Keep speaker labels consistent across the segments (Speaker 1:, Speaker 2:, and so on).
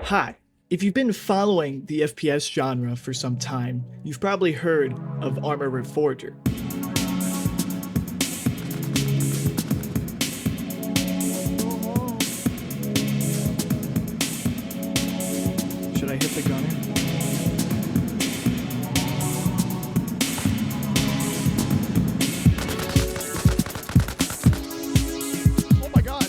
Speaker 1: Hi. If you've been following the FPS genre for some time, you've probably heard of Arma Reforger. Should I hit the gunner?
Speaker 2: Oh my god!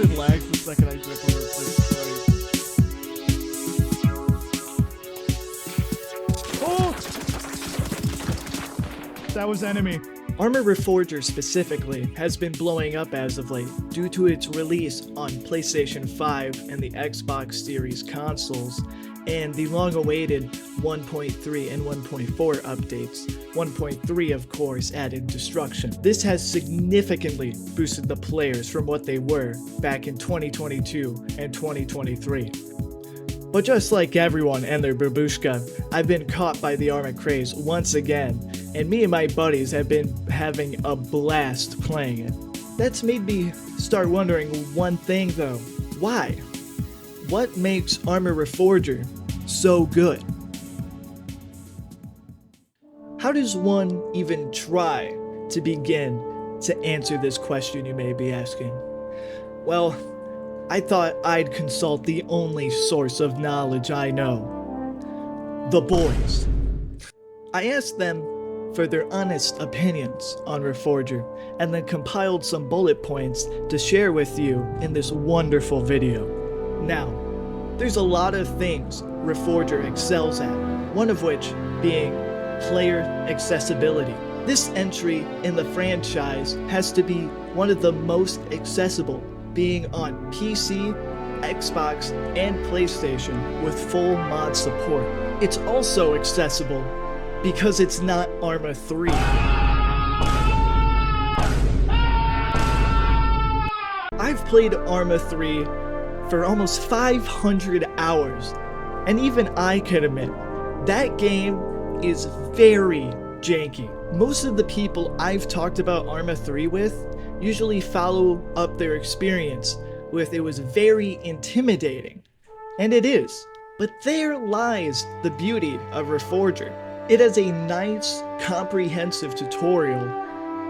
Speaker 2: It lags the second I jump over the Oh! That was enemy.
Speaker 1: Arma Reforger specifically has been blowing up as of late due to its release on PlayStation 5 and the Xbox Series consoles, and the long-awaited 1.3 and 1.4 updates. 1.3, of course, added destruction. This has significantly boosted the players from what they were back in 2022 and 2023. But just like everyone and their babushka, I've been caught by the Arma craze once again, and me and my buddies have been having a blast playing it. That's made me start wondering one thing though. Why? What makes Arma Reforger so good? How does one even try to begin to answer this question, you may be asking? Well, I thought I'd consult the only source of knowledge I know. The boys. I asked them for their honest opinions on Reforger, and then compiled some bullet points to share with you in this wonderful video. Now, there's a lot of things Reforger excels at, one of which being player accessibility. This entry in the franchise has to be one of the most accessible, being on PC, Xbox, and PlayStation with full mod support. It's also accessible because it's not Arma 3. I've played Arma 3 for almost 500 hours, and even I can admit, that game is very janky. Most of the people I've talked about Arma 3 with usually follow up their experience with it was very intimidating. And it is. But there lies the beauty of Reforger. It has a nice, comprehensive tutorial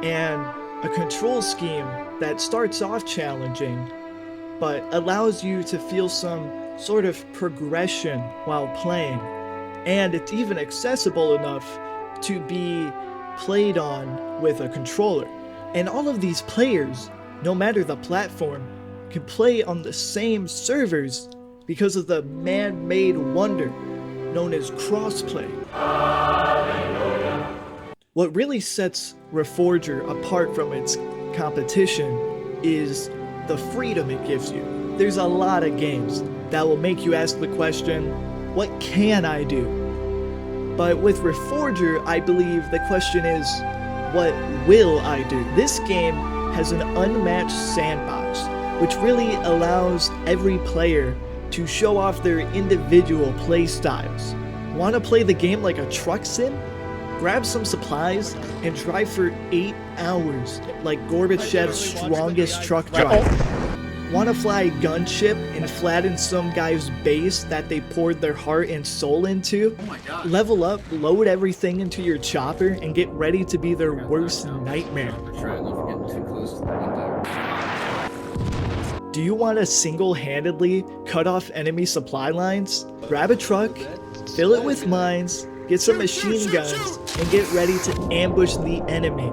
Speaker 1: and a control scheme that starts off challenging, but allows you to feel some sort of progression while playing. And it's even accessible enough to be played on with a controller. And all of these players, no matter the platform, can play on the same servers because of the man-made wonder known as Crossplay. What really sets Reforger apart from its competition is the freedom it gives you. There's a lot of games that will make you ask the question, what can I do? But with Reforger, I believe the question is, what will I do? This game has an unmatched sandbox, which really allows every player to show off their individual play styles. Want to play the game like a truck sim? Grab some supplies and drive for 8 hours like Gorbachev's strongest truck driver. Want to fly a gunship and flatten some guy's base that they poured their heart and soul into?
Speaker 2: Oh my god.
Speaker 1: Level up, load everything into your chopper, and get ready to be their worst nightmare. Do you want to single-handedly cut off enemy supply lines? Grab a truck, fill it with mines, get some machine guns, and get ready to ambush the enemy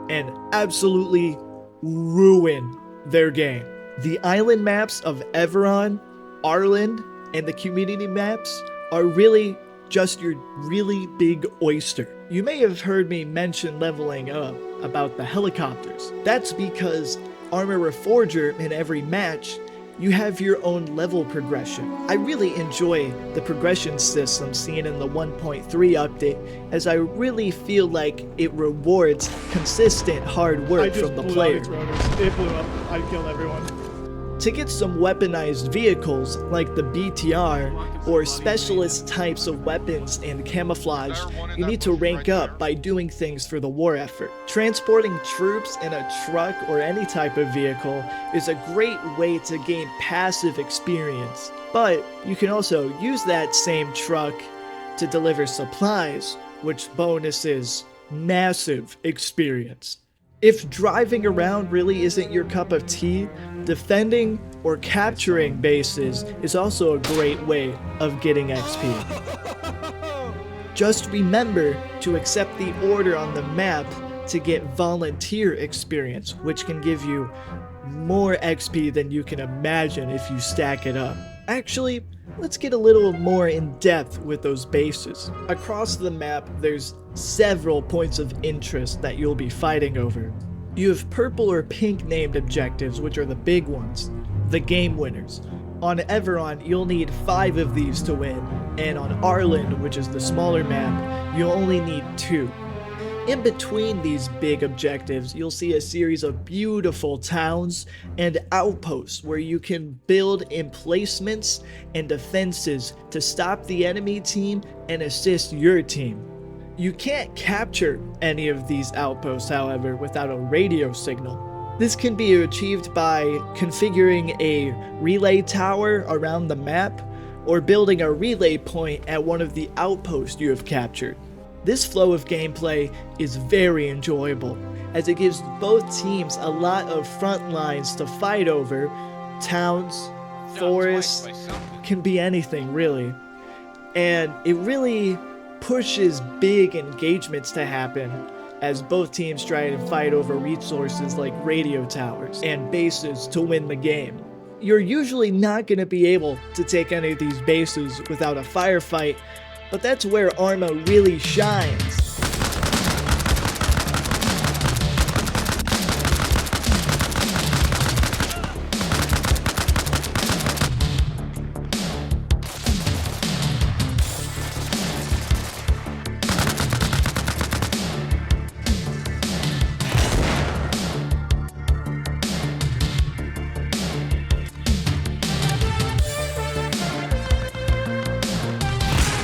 Speaker 1: and absolutely ruin their game. The island maps of Everon, Arland, and the community maps are really just your really big oyster. You may have heard me mention leveling up about the helicopters. That's because Arma Reforger in every match, you have your own level progression. I really enjoy the progression system seen in the 1.3 update, as I really feel like it rewards consistent hard work from the player.
Speaker 2: It blew up. I killed everyone.
Speaker 1: To get some weaponized vehicles like the BTR or specialist types of weapons and camouflage, you need to rank up by doing things for the war effort. Transporting troops in a truck or any type of vehicle is a great way to gain passive experience, but you can also use that same truck to deliver supplies, which bonuses massive experience. If driving around really isn't your cup of tea, defending or capturing bases is also a great way of getting XP. Just remember to accept the order on the map to get volunteer experience, which can give you more XP than you can imagine if you stack it up. Actually, let's get a little more in depth with those bases. Across the map, there's several points of interest that you'll be fighting over. You have purple or pink named objectives, which are the big ones, the game winners. On Everon, you'll need 5 of these to win, and on Arland, which is the smaller map, you'll only need 2. In between these big objectives, you'll see a series of beautiful towns and outposts where you can build emplacements and defenses to stop the enemy team and assist your team. You can't capture any of these outposts, however, without a radio signal. This can be achieved by configuring a relay tower around the map or building a relay point at one of the outposts you have captured. This flow of gameplay is very enjoyable, as it gives both teams a lot of front lines to fight over. Towns, forests, can be anything really. And it really pushes big engagements to happen as both teams try to fight over resources like radio towers and bases to win the game. You're usually not going to be able to take any of these bases without a firefight, but that's where Arma really shines.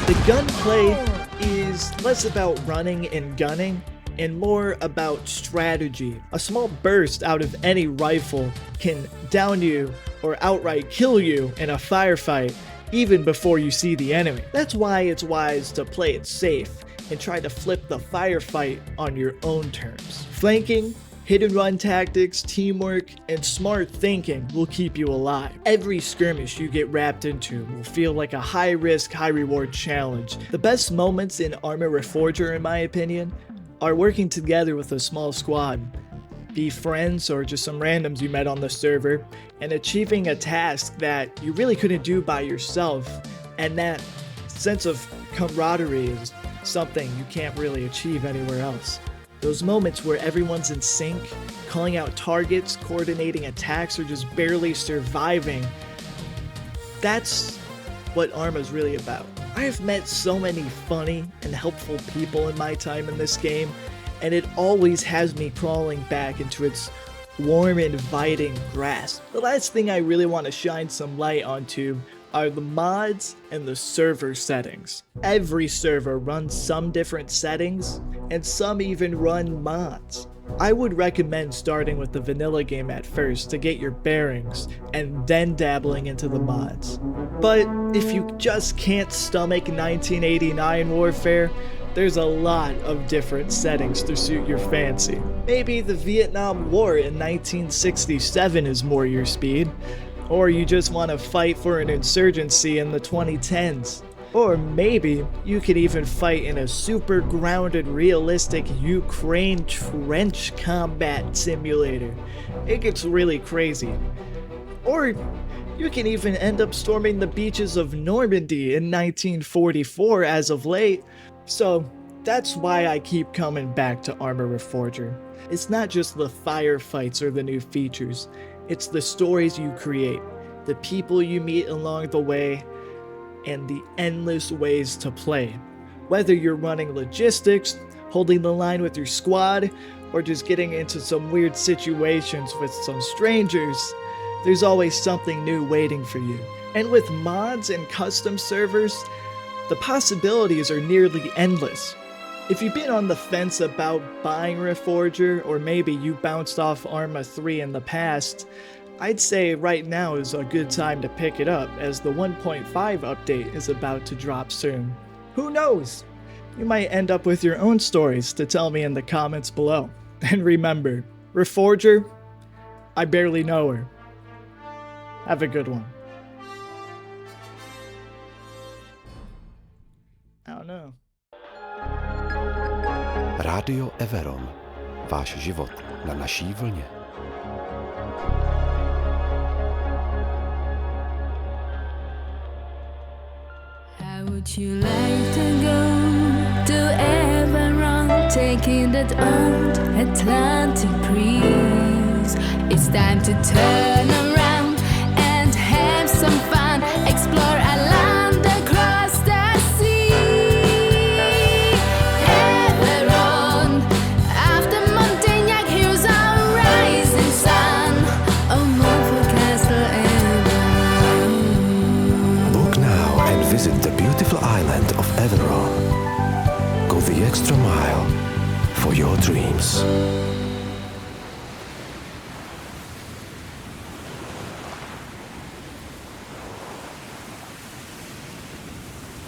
Speaker 1: The gunplay is less about running and gunning and more about strategy. A small burst out of any rifle can down you or outright kill you in a firefight even before you see the enemy. That's why it's wise to play it safe and try to flip the firefight on your own terms. Flanking, hit and run tactics, teamwork, and smart thinking will keep you alive. Every skirmish you get wrapped into will feel like a high-risk, high-reward challenge. The best moments in Arma Reforger, in my opinion, are working together with a small squad, be friends or just some randoms you met on the server, and achieving a task that you really couldn't do by yourself. And that sense of camaraderie is something you can't really achieve anywhere else. Those moments where everyone's in sync, calling out targets, coordinating attacks, or just barely surviving, that's what Arma's really about. I have met so many funny and helpful people in my time in this game, and it always has me crawling back into its warm, inviting grasp. The last thing I really want to shine some light onto are the mods and the server settings. Every server runs some different settings, and some even run mods. I would recommend starting with the vanilla game at first to get your bearings, and then dabbling into the mods. But if you just can't stomach 1989 warfare, there's a lot of different settings to suit your fancy. Maybe the Vietnam War in 1967 is more your speed, or you just want to fight for an insurgency in the 2010s. Or maybe you could even fight in a super grounded, realistic Ukraine trench combat simulator. It gets really crazy. Or you can even end up storming the beaches of Normandy in 1944 as of late. So that's why I keep coming back to Arma Reforger. It's not just the firefights or the new features. It's the stories you create, the people you meet along the way, and the endless ways to play. Whether you're running logistics, holding the line with your squad, or just getting into some weird situations with some strangers, there's always something new waiting for you. And with mods and custom servers, the possibilities are nearly endless. If you've been on the fence about buying Reforger, or maybe you bounced off Arma 3 in the past, I'd say right now is a good time to pick it up, as the 1.5 update is about to drop soon. Who knows? You might end up with your own stories to tell me in the comments below. And remember, Reforger, I barely know her. Have a good one. I don't know.
Speaker 3: Rádio Everon. Váš život na naší vlně.
Speaker 4: How would you like to go to Everon, taking that old Atlantic breeze? It's time to turn around and have some fun, explore a land across the sea. Everon, after Montagnac, here's our rising sun. Oh, Montfort Castle, Everon.
Speaker 3: Book now and visit the beautiful island of Everon. Go the extra mile for your dreams.